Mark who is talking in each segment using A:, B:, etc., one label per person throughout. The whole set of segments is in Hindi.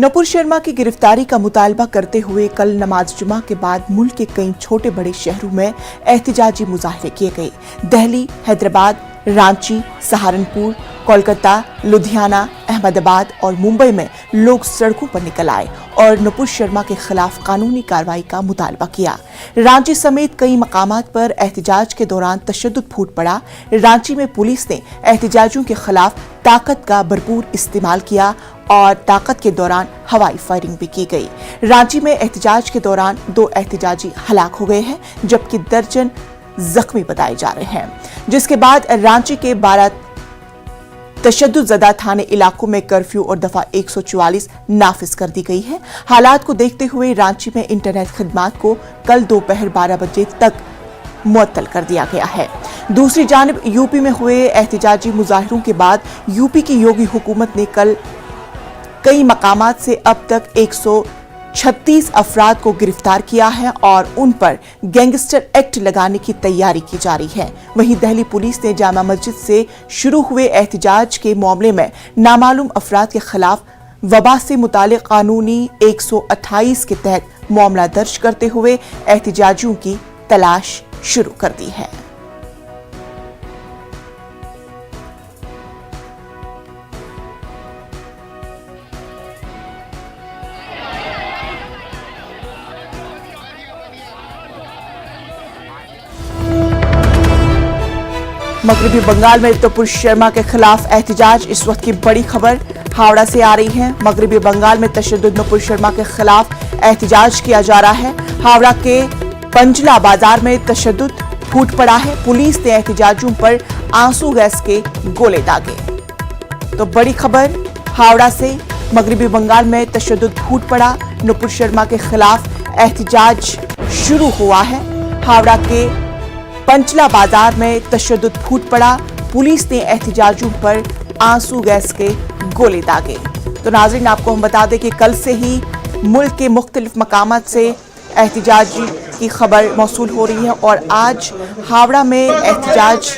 A: नुपुर शर्मा की गिरफ्तारी का मुतालबा करते हुए कल नमाज जुमा के बाद मुल्क के कई छोटे बड़े शहरों में एहतिजाजी मुजाहरे किए गए। दिल्ली, हैदराबाद, रांची, सहारनपुर, कोलकाता, लुधियाना, अहमदाबाद और मुंबई में लोग सड़कों पर निकल आए और नुपुर शर्मा के खिलाफ कानूनी कार्रवाई का मुतालबा किया। रांची समेत कई मकामात पर एहतिजाज के दौरान तशद्दुद फूट पड़ा। रांची में पुलिस ने एहतिजाजियों के खिलाफ ताकत का भरपूर इस्तेमाल किया और ताकत के दौरान हवाई फायरिंग भी की गई। रांची में एहतिजाज के दौरान 2 एहतिजाजी हलाक हो गए हैं, जबकि दर्जन जख्मी बताए जा रहे हैं, जिसके बाद रांची के 12 तशद्दुद-ज़दा थाने इलाकों में कर्फ्यू और दफा 144 नाफिज कर दी गई है। हालात को देखते हुए रांची में इंटरनेट खिदमात को कल दोपहर 12 बजे तक मुअत्तल कर दिया गया है। दूसरी जानिब यूपी में हुए एहतिजाजी मुजाहिरों के बाद यूपी की योगी हुकूमत ने कल कई मकामात से अब तक 136 अफराद को गिरफ्तार किया है और उन पर गैंगस्टर एक्ट लगाने की तैयारी की जा रही है। वहीं दिल्ली पुलिस ने जामा मस्जिद से शुरू हुए एहतिजाज के मामले में नामालूम अफराद के खिलाफ वबा से मुतालिक कानूनी 128 के तहत मामला दर्ज करते हुए एहतिजाजियों की तलाश शुरू कर दी है। मगरबी बंगाल में नुपुर शर्मा के खिलाफ एहतिजाज। इस वक्त की बड़ी खबर हावड़ा से आ रही है। मगरबी बंगाल में तशद्दुद नुपुर शर्मा के खिलाफ एहतिजाज किया जा रहा है। हावड़ा के पंचला बाजार में तशद्दुद फूट पड़ा है। पुलिस ने एहतिजाजियों पर आंसू गैस के गोले दागे। तो बड़ी खबर हावड़ा से, मगरबी बंगाल में तशद्दुद फूट पड़ा। नुपुर शर्मा के खिलाफ एहतिजाज शुरू हुआ है। हावड़ा के पंचला बाजार में तशद्दुद फूट पड़ा। पुलिस ने एहतिजाजियों पर आंसू गैस के गोले दागे। तो नाज़रीन, आपको हम बता दें कि कल से ही मुल्क के मुख्तलिफ मकामात से एहतिजाजी की खबर मौसूल हो रही है और आज हावड़ा में एहतिजाज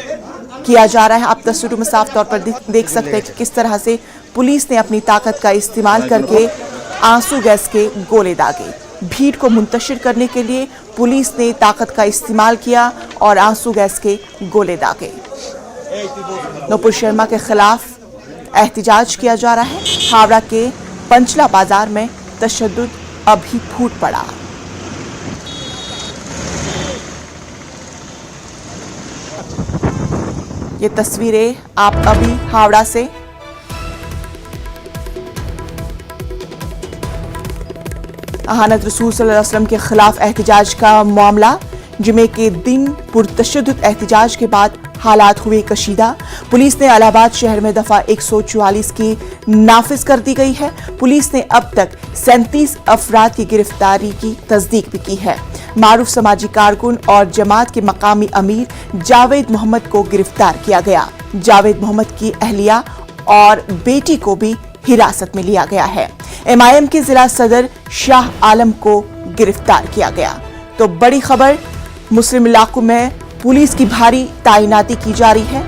A: किया जा रहा है। आप तस्वीरों में साफ तौर पर देख सकते हैं कि किस तरह से पुलिस ने अपनी ताकत का इस्तेमाल करके आंसू गैस के गोले दागे। भीड़ को मुंतशिर करने के लिए पुलिस ने ताकत का इस्तेमाल किया और आंसू गैस के गोले दागे। नुपुर शर्मा के खिलाफ एहतिजाज किया जा रहा है। हावड़ा के पंचला बाजार में तशद्दुद अभी फूट पड़ा। ये तस्वीरें आप अभी हावड़ा से हज़रत रसूल सल्लल्लाहु अलैहि वसल्लम के खिलाफ एहतिजाज का मामला। जुमे के दिन पुरतशद्दुद एहतिजाज के बाद हालात हुए कशीदा। पुलिस ने इलाहाबाद शहर में दफा 144 की नाफिज कर दी गई है। पुलिस ने अब तक 37 अफराद की गिरफ्तारी की तस्दीक भी की है। मारूफ समाजी कारकुन और जमात के मकामी अमीर जावेद मोहम्मद को गिरफ्तार किया गया। जावेद मोहम्मद की अहलिया और बेटी को भी हिरासत में लिया गया है। MIM के जिला सदर शाह आलम को गिरफ्तार किया गया। तो बड़ी खबर, मुस्लिम इलाकों में पुलिस की भारी तैनाती की जा रही है।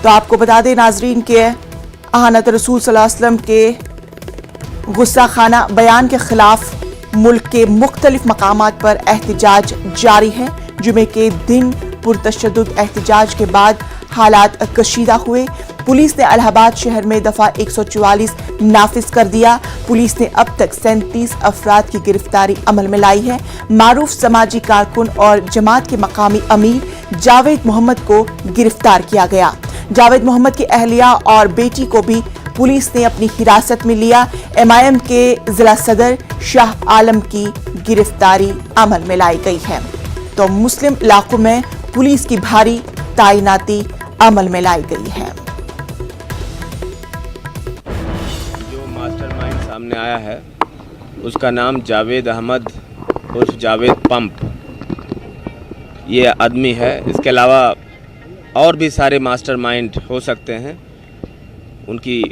A: तो आपको बता दें नाजरीन के हज़रत रसूल सल्लल्लाहु अलैहि वसल्लम के गुस्सा खाना बयान के खिलाफ मुल्क के मुख्तलिफ मकामात पर एहतिजाज जारी है। जुमे के दिन पुरतशद्दुद एहतिजाज के बाद हालात कशीदा हुए। पुलिस ने इलाहाबाद शहर में दफा 144 नाफिज कर दिया। पुलिस ने अब तक 37 अफराद की गिरफ्तारी अमल में लाई है। मारूफ समाजी कारकुन और जमात के मकामी अमीर जावेद मोहम्मद को गिरफ्तार किया गया। जावेद मोहम्मद की अहलिया और बेटी को भी पुलिस ने अपनी हिरासत में लिया। MIM के जिला सदर शाह आलम की गिरफ्तारी अमल में लाई गई है। तो मुस्लिम इलाकों में पुलिस की भारी तैनाती अमल में लाई गई है।
B: मास्टरमाइंड सामने आया है, उसका नाम जावेद अहमद उर्फ जावेद पंप ये आदमी है। इसके अलावा और भी सारे मास्टरमाइंड हो सकते हैं। उनकी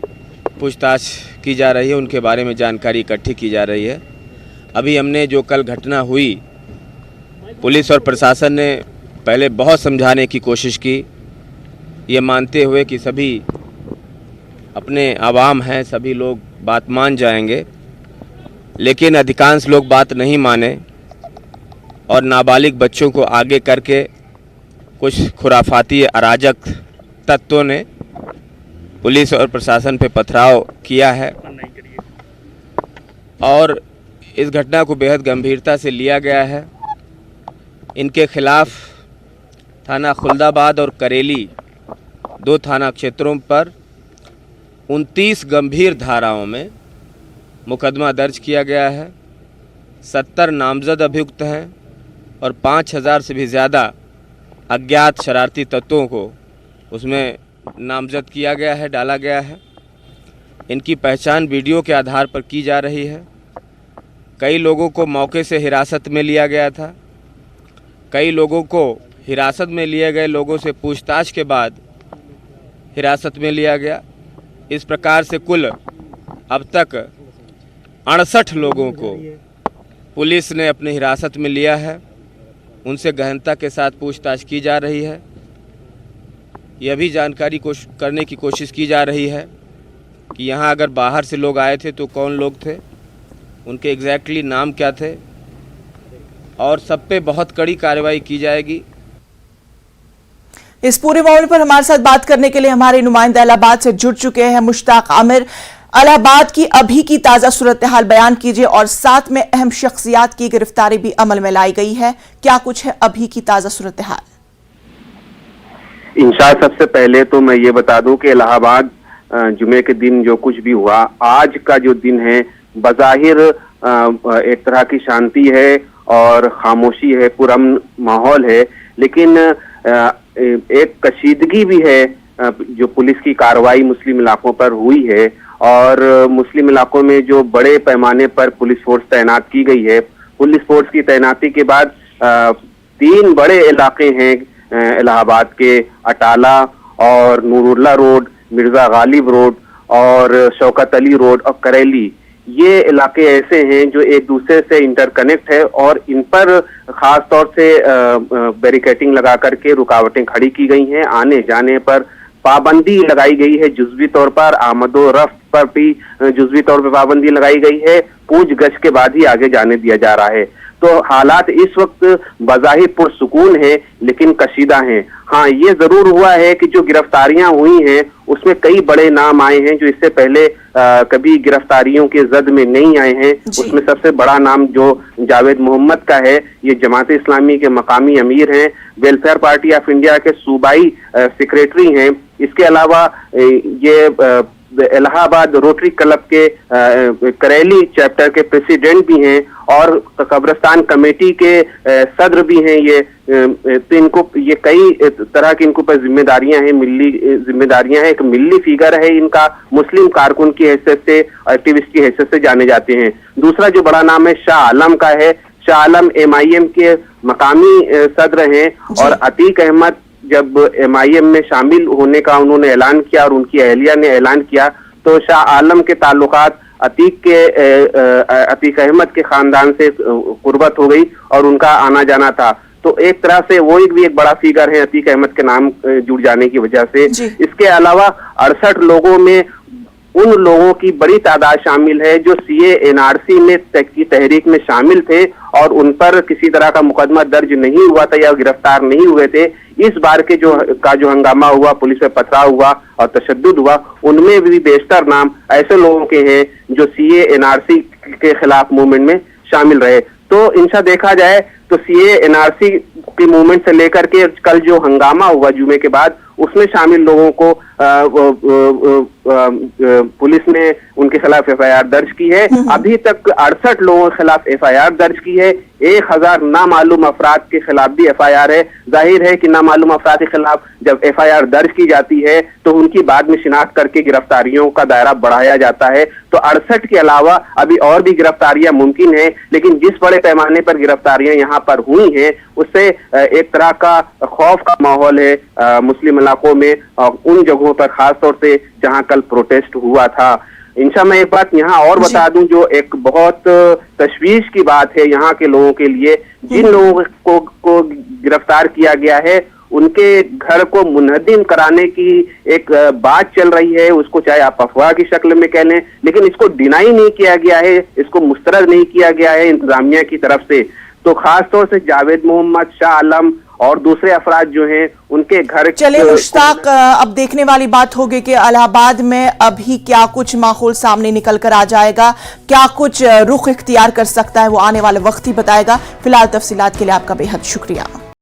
B: पूछताछ की जा रही है, उनके बारे में जानकारी इकट्ठी की जा रही है। अभी हमने जो कल घटना हुई, पुलिस और प्रशासन ने पहले बहुत समझाने की कोशिश की, ये मानते हुए कि सभी अपने आवाम हैं, सभी लोग बात मान जाएंगे, लेकिन अधिकांश लोग बात नहीं माने और नाबालिग बच्चों को आगे करके कुछ खुराफाती अराजक तत्वों ने पुलिस और प्रशासन पे पथराव किया है और इस घटना को बेहद गंभीरता से लिया गया है। इनके खिलाफ थाना खुल्दाबाद और करेली 2 थाना क्षेत्रों पर 29 गंभीर धाराओं में मुकदमा दर्ज किया गया है। 70 नामजद अभियुक्त हैं और 5000 से भी ज़्यादा अज्ञात शरारती तत्वों को उसमें नामजद किया गया है, डाला गया है। इनकी पहचान वीडियो के आधार पर की जा रही है। कई लोगों को मौके से हिरासत में लिया गया था। कई लोगों को हिरासत में लिए गए लोगों से पूछताछ के बाद हिरासत में लिया गया। इस प्रकार से कुल अब तक 68 लोगों को पुलिस ने अपनी हिरासत में लिया है। उनसे गहनता के साथ पूछताछ की जा रही है। यह भी जानकारी करने की कोशिश की जा रही है कि यहाँ अगर बाहर से लोग आए थे तो कौन लोग थे, उनके एग्जैक्टली नाम क्या थे, और सब पे बहुत कड़ी कार्रवाई की जाएगी।
A: इस पूरे मामले पर हमारे साथ बात करने के लिए हमारे नुमाइंदा इलाहाबाद से जुड़ चुके हैं मुश्ताक आमिर। इलाहाबाद की अभी की ताजा सूरत हाल बयान कीजिए और साथ में अहम शख्सियात की गिरफ्तारी भी अमल में लाई गई है, क्या कुछ है अभी की ताजा सूरत हाल?
C: इंशाअल्लाह सबसे पहले तो मैं ये बता दूं कि इलाहाबाद जुमे के दिन जो कुछ भी हुआ, आज का जो दिन है बज़ाहिर एक तरह की शांति है और खामोशी है, पुरअमन माहौल है, लेकिन एक कशीदगी भी है जो पुलिस की कार्रवाई मुस्लिम इलाकों पर हुई है। और मुस्लिम इलाकों में जो बड़े पैमाने पर पुलिस फोर्स तैनात की गई है। पुलिस फोर्स की तैनाती के बाद 3 बड़े इलाके हैं इलाहाबाद के, अटाला और नूरुल्ला रोड, मिर्जा गालिब रोड और शौकत अली रोड और करेली। ये इलाके ऐसे हैं जो एक दूसरे से इंटरकनेक्ट है और इन पर खास तौर से बैरिकेटिंग लगा करके रुकावटें खड़ी की गई हैं। आने जाने पर पाबंदी लगाई गई है, जुज़वी तौर पर आमदो रफ्त पर भी जुज़वी तौर पर पाबंदी लगाई गई है। पूछ गछ के बाद ही आगे जाने दिया जा रहा है। तो हालात इस वक्त बज़ाहिर पुरसुकून है लेकिन कशीदा हैं। हाँ, ये जरूर हुआ है कि जो गिरफ्तारियां हुई हैं उसमें कई बड़े नाम आए हैं जो इससे पहले कभी गिरफ्तारियों के जद में नहीं आए हैं। उसमें सबसे बड़ा नाम जो जावेद मोहम्मद का है, ये जमात इस्लामी के मकामी अमीर हैं, वेलफेयर पार्टी ऑफ इंडिया के सूबाई सेक्रेटरी हैं। इसके अलावा ये इलाहाबाद रोटरी क्लब के करेली चैप्टर के प्रेसिडेंट भी हैं और कब्रिस्तान कमेटी के सदर भी हैं। ये तो इनको ये कई तरह की इनको पर जिम्मेदारियां हैं, मिली जिम्मेदारियां हैं। एक मिली फिगर है इनका, मुस्लिम कारकुन की हैसियत से, एक्टिविस्ट की हैसियत से जाने जाते हैं। दूसरा जो बड़ा नाम है शाह आलम का है। शाह आलम MIM के मकामी सदर हैं और अतीक अहमद जब MIM में शामिल होने का उन्होंने ऐलान किया और उनकी अहलिया ने ऐलान किया तो शाह आलम के ताल्लुकात अतीक अहमद के खानदान से कुर्बत हो गई और उनका आना जाना था। तो एक तरह से वो भी एक बड़ा फिगर है अतीक अहमद के नाम जुड़ जाने की वजह से। इसके अलावा 68 लोगों में उन लोगों की बड़ी तादाद शामिल है जो CA NRC में की तहरीक में शामिल थे और उन पर किसी तरह का मुकदमा दर्ज नहीं हुआ था या गिरफ्तार नहीं हुए थे। इस बार के जो हंगामा हुआ, पुलिस पे पथराव हुआ और तशद्दुद हुआ, उनमें भी बेशतर नाम ऐसे लोगों के हैं जो CA NRC के खिलाफ मूवमेंट में शामिल रहे। तो इंशा देखा जाए तो CA NRC की मूवमेंट से लेकर के कल जो हंगामा हुआ जुमे के बाद, उसमें शामिल लोगों को पुलिस ने उनके खिलाफ FIR दर्ज की है। अभी तक 68 लोगों के खिलाफ FIR दर्ज की है। 1000 नामालूम अफराद के खिलाफ भी FIR है। जाहिर है कि नामालूम अफराद के खिलाफ जब FIR दर्ज की जाती है तो उनकी बाद में शिनाख्त करके गिरफ्तारियों का दायरा बढ़ाया जाता है। तो 68 के अलावा अभी और भी गिरफ्तारियां मुमकिन है, लेकिन जिस बड़े पैमाने पर गिरफ्तारियां यहाँ पर हुई हैं उससे एक तरह का खौफ का माहौल है मुस्लिम इलाकों में, उन जगहों पर खास तौर से जहां कल प्रोटेस्ट हुआ था। इंशा मैं एक बात यहाँ और बता दूं जो एक बहुत तशवीश की बात है यहाँ के लोगों के लिए। जिन लोगों को गिरफ्तार किया गया है उनके घर को मुनहदिम कराने की एक बात चल रही है, उसको चाहे आप अफवाह की शक्ल में कह लें, लेकिन इसको डिनाई नहीं किया गया है, इसको मुस्तरद नहीं किया गया है इंतजामिया की तरफ से। तो खास तौर से जावेद मोहम्मद, शाह आलम और दूसरे अफराद जो हैं उनके घर।
A: चलिए मुश्ताक, अब देखने वाली बात होगी कि इलाहाबाद में अभी क्या कुछ माहौल सामने निकल कर आ जाएगा, क्या कुछ रुख इख्तियार कर सकता है, वो आने वाले वक्त ही बताएगा। फिलहाल तफसीलात के लिए आपका बेहद शुक्रिया।